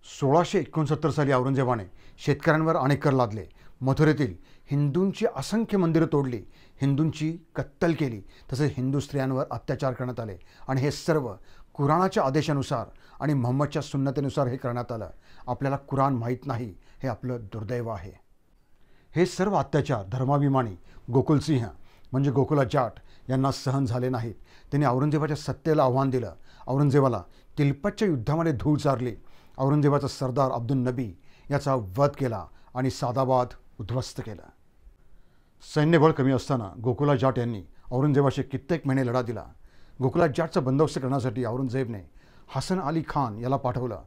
1669 साली औरंगजेबाने शेतकऱ्यांवर अनेक कर लादले. मथुरेतील हिंदूंची असंख्य मंदिरं तोडली, हिंदूंची कत्तल केली, तसेच हिंदू स्त्रियांवर अत्याचार करण्यात आले. आणि हे सर्व कुराणाच्या आदेशानुसार आणि मुहम्मदच्या सुन्नतेनुसार हे करण्यात आलं. आपल्याला कुराण माहीत नाही हे आपलं दुर्दैव आहे. हे सर्व अत्याचार धर्माभिमानी गोकुलसिंह म्हणजे गोकुला जाट यांना सहन झाले नाहीत. त्यांनी औरंगजेबाच्या सत्तेला आव्हान दिलं. औरंगजेबाला तिलपतच्या युद्धामध्ये धूळ चारली. औरंगजेबाचा सरदार अब्दुल नबी याचा वध केला आणि सादाबाद उद्ध्वस्त केलं. सैन्यबळ कमी असताना गोकुला जाट यांनी औरंगजेबाशी कित्येक महिने लढा दिला. गोकुला जाटचा बंदोबस्त करण्यासाठी औरंगजेबने हसन अली खान याला पाठवलं.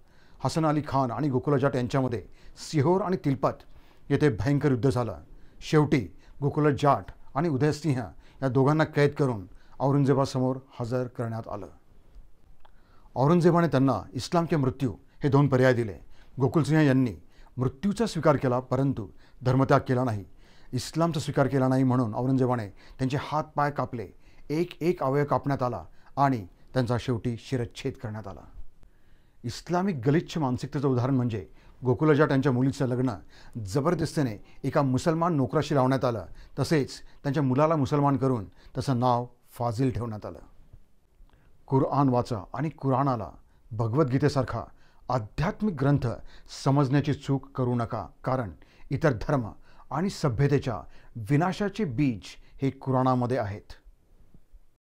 हसन अली खान आणि गोकुला जाट यांच्यामध्ये सिहोर आणि तिलपत येथे भयंकर युद्ध झालं. शेवटी गोकुला जाट आणि उदयसिंह या दोघांना कैद करून औरंगजेबासमोर हजर करण्यात आलं. औरंगजेबाने त्यांना इस्लाम के मृत्यू हे दोन पर्याय दिले. गोकुलसिंह यांनी मृत्यूचा स्वीकार केला, परंतु धर्मत्याग केला नाही. इस्लामचा स्वीकार केला नाही म्हणून औरंगजेबाने त्यांचे हात पाय कापले. एक एक अवयव कापण्यात आला आणि त्यांचा शेवटी शिरच्छेद करण्यात आला. इस्लामिक गलिच्छ मानसिकतेचं उदाहरण म्हणजे गोकुला जाट यांच्या मुलीचं लग्न जबरदस्तीने एका मुसलमान नोकराशी लावण्यात आलं. तसेच त्यांच्या मुलाला मुसलमान करून त्याचं नाव फाजिल ठेवण्यात आलं. कुराण वाचा आणि कुराणाला भगवद्गीतेसारखा आध्यात्मिक ग्रंथ समजण्याची चूक करू नका, कारण इतर धर्म आणि सभ्यतेच्या विनाशाचे बीज हे कुराणामध्ये आहेत.